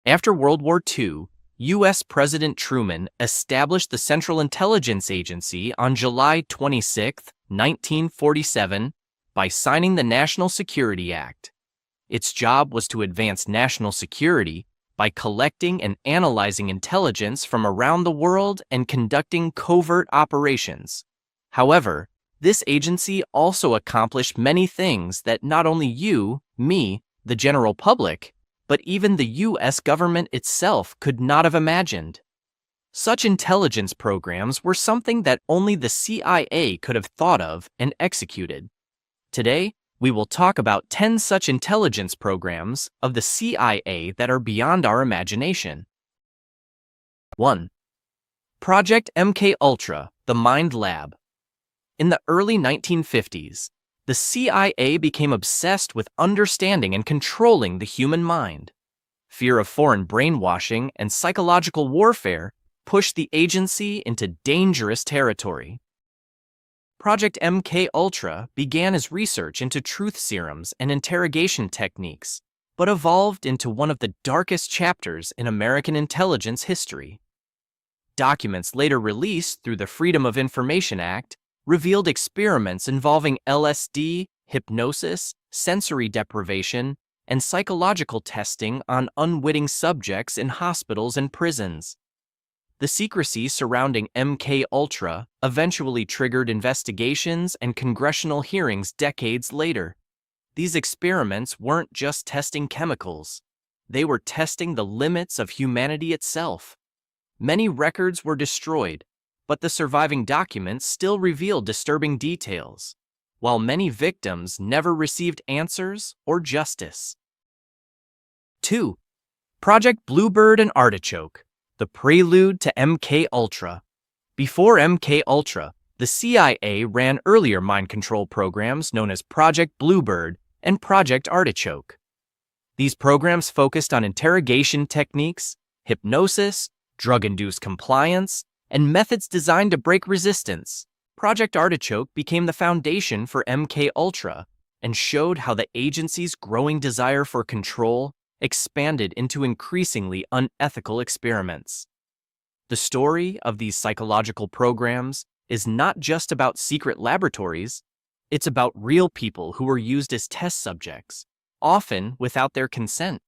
After World War II, U.S. President Truman established the Central Intelligence Agency on July 26, 1947, by signing the National Security Act. Its job was to advance national security by collecting and analyzing intelligence from around the world and conducting covert operations. However, this agency also accomplished many things that not only you, me, the general public, but even the U.S. government itself could not have imagined. Such intelligence programs were something that only the CIA could have thought of and executed. Today, we will talk about 10 such intelligence programs of the CIA that are beyond our imagination. 1. Project MK Ultra, the Mind Lab. In the early 1950s, the CIA became obsessed with understanding and controlling the human mind. Fear of foreign brainwashing and psychological warfare pushed the agency into dangerous territory. Project MK Ultra began as research into truth serums and interrogation techniques, but evolved into one of the darkest chapters in American intelligence history. Documents later released through the Freedom of Information Act revealed experiments involving LSD, hypnosis, sensory deprivation, and psychological testing on unwitting subjects in hospitals and prisons. The secrecy surrounding MK Ultra eventually triggered investigations and congressional hearings decades later. These experiments weren't just testing chemicals. They were testing the limits of humanity itself. Many records were destroyed, but the surviving documents still reveal disturbing details, while many victims never received answers or justice. 2. Project Bluebird and Artichoke, the prelude to MK Ultra. Before MK Ultra, the CIA ran earlier mind control programs known as Project Bluebird and Project Artichoke. These programs focused on interrogation techniques, hypnosis, drug-induced compliance, and methods designed to break resistance. Project Artichoke became the foundation for MK Ultra and showed how the agency's growing desire for control expanded into increasingly unethical experiments. The story of these psychological programs is not just about secret laboratories, it's about real people who were used as test subjects, often without their consent.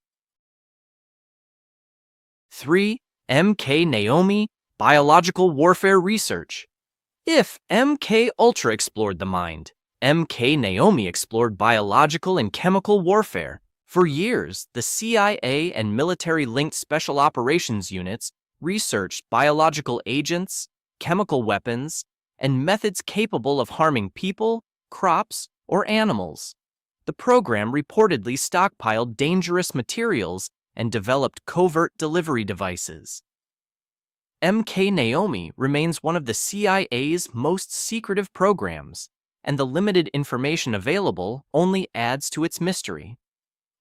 3. MK Naomi, Biological Warfare Research. If MK Ultra explored the mind, MK Naomi explored biological and chemical warfare. For years, the CIA and military-linked special operations units researched biological agents, chemical weapons, and methods capable of harming people, crops, or animals. The program reportedly stockpiled dangerous materials and developed covert delivery devices. MK Naomi remains one of the CIA's most secretive programs, and the limited information available only adds to its mystery.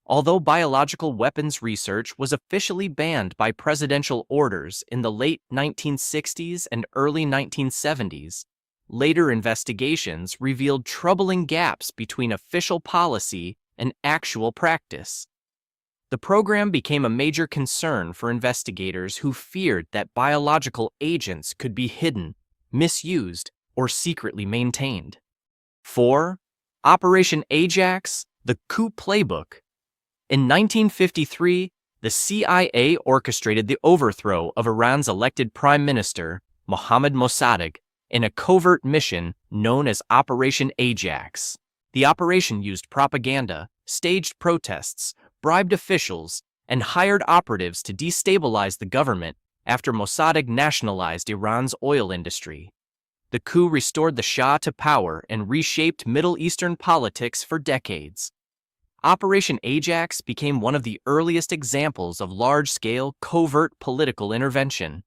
Although biological weapons research was officially banned by presidential orders in the late 1960s and early 1970s, later investigations revealed troubling gaps between official policy and actual practice. The program became a major concern for investigators who feared that biological agents could be hidden, misused, or secretly maintained. 4. Operation Ajax, the coup playbook. In 1953, the CIA orchestrated the overthrow of Iran's elected Prime Minister, Mohammad Mossadegh, in a covert mission known as Operation Ajax. The operation used propaganda, staged protests, bribed officials, and hired operatives to destabilize the government after Mossadegh nationalized Iran's oil industry. The coup restored the Shah to power and reshaped Middle Eastern politics for decades. Operation Ajax became one of the earliest examples of large-scale covert political intervention.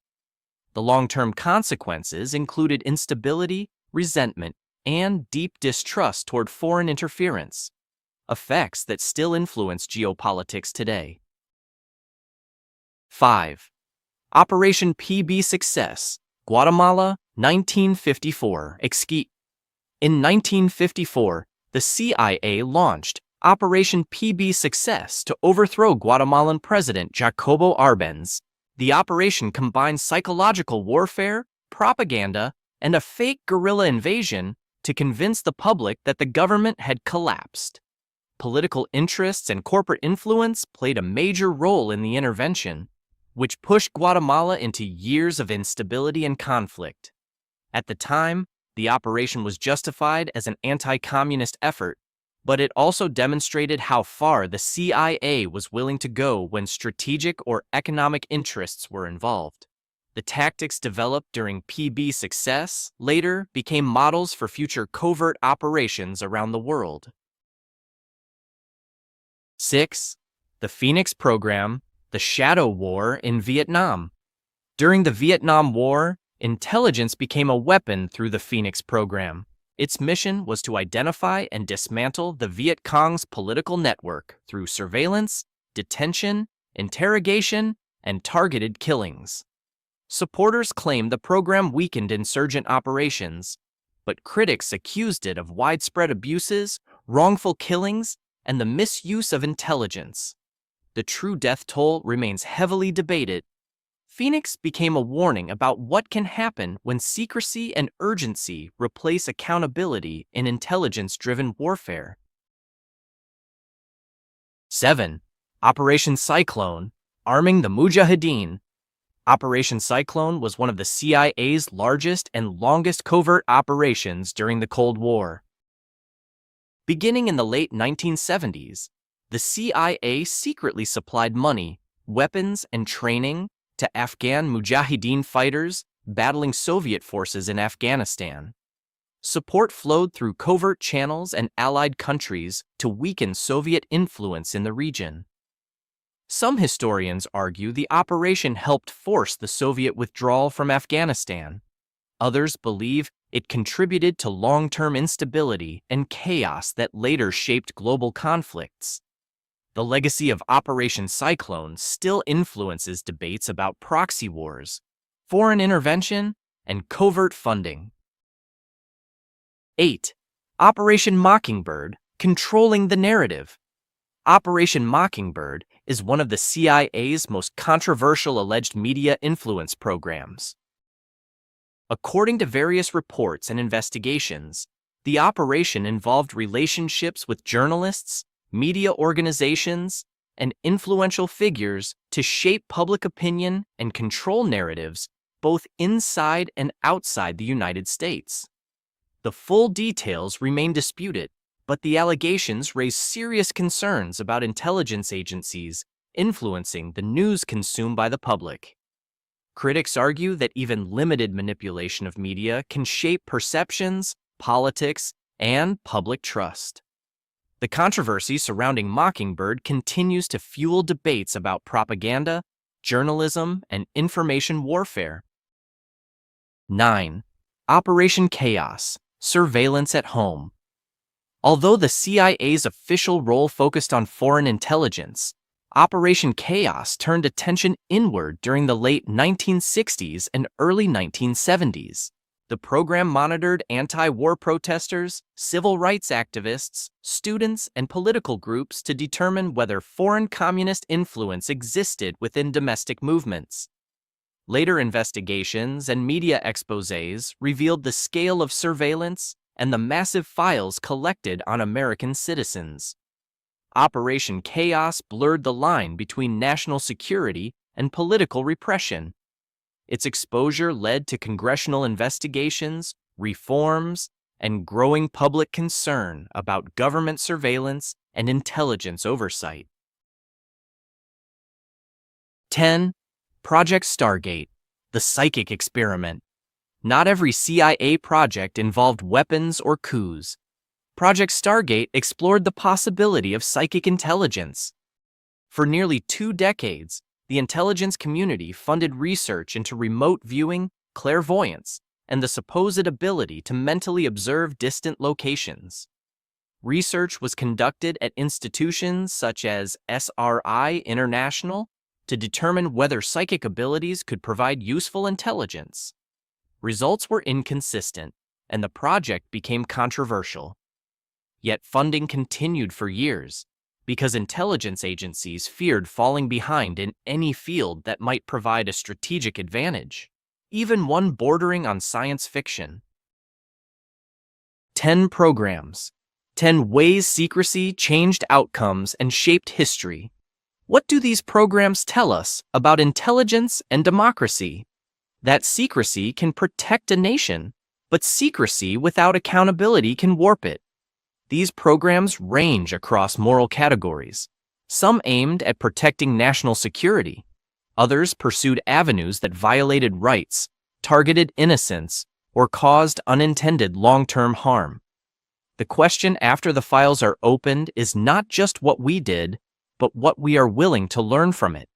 The long-term consequences included instability, resentment, and deep distrust toward foreign interference, effects that still influence geopolitics today. 5. Operation PB Success, Guatemala, 1954. In 1954, the CIA launched Operation PB Success to overthrow Guatemalan President Jacobo Arbenz. The operation combined psychological warfare, propaganda, and a fake guerrilla invasion to convince the public that the government had collapsed. Political interests and corporate influence played a major role in the intervention, which pushed Guatemala into years of instability and conflict. At the time, the operation was justified as an anti-communist effort, but it also demonstrated how far the CIA was willing to go when strategic or economic interests were involved. The tactics developed during PB Success later became models for future covert operations around the world. 6. The Phoenix Program, the Shadow War in Vietnam. During the Vietnam War, intelligence became a weapon through the Phoenix Program. Its mission was to identify and dismantle the Viet Cong's political network through surveillance, detention, interrogation, and targeted killings. Supporters claimed the program weakened insurgent operations, but critics accused it of widespread abuses, wrongful killings, and the misuse of intelligence. The true death toll remains heavily debated. Phoenix became a warning about what can happen when secrecy and urgency replace accountability in intelligence-driven warfare. 7. Operation Cyclone, arming the Mujahideen. Operation Cyclone was one of the CIA's largest and longest covert operations during the Cold War. Beginning in the late 1970s, the CIA secretly supplied money, weapons, and training to Afghan Mujahideen fighters battling Soviet forces in Afghanistan. Support flowed through covert channels and allied countries to weaken Soviet influence in the region. Some historians argue the operation helped force the Soviet withdrawal from Afghanistan. Others believe it contributed to long-term instability and chaos that later shaped global conflicts. The legacy of Operation Cyclone still influences debates about proxy wars, foreign intervention, and covert funding. 8. Operation Mockingbird, controlling the narrative. Operation Mockingbird is one of the CIA's most controversial alleged media influence programs. According to various reports and investigations, the operation involved relationships with journalists, media organizations, and influential figures to shape public opinion and control narratives both inside and outside the United States. The full details remain disputed, but the allegations raise serious concerns about intelligence agencies influencing the news consumed by the public. Critics argue that even limited manipulation of media can shape perceptions, politics, and public trust. The controversy surrounding Mockingbird continues to fuel debates about propaganda, journalism, and information warfare. 9. Operation Chaos, surveillance at home. Although the CIA's official role focused on foreign intelligence, Operation Chaos turned attention inward during the late 1960s and early 1970s. The program monitored anti-war protesters, civil rights activists, students, and political groups to determine whether foreign communist influence existed within domestic movements. Later investigations and media exposés revealed the scale of surveillance and the massive files collected on American citizens. Operation Chaos blurred the line between national security and political repression. Its exposure led to congressional investigations, reforms, and growing public concern about government surveillance and intelligence oversight. 10. Project Stargate, the psychic experiment. Not every CIA project involved weapons or coups. Project Stargate explored the possibility of psychic intelligence. For nearly 2 decades, the intelligence community funded research into remote viewing, clairvoyance, and the supposed ability to mentally observe distant locations. Research was conducted at institutions such as SRI International to determine whether psychic abilities could provide useful intelligence. Results were inconsistent, and the project became controversial. Yet funding continued for years because intelligence agencies feared falling behind in any field that might provide a strategic advantage, even one bordering on science fiction. 10 programs. 10 ways secrecy changed outcomes and shaped history. What do these programs tell us about intelligence and democracy? That secrecy can protect a nation, but secrecy without accountability can warp it. These programs range across moral categories. Some aimed at protecting national security. Others pursued avenues that violated rights, targeted innocents, or caused unintended long-term harm. The question after the files are opened is not just what we did, but what we are willing to learn from it.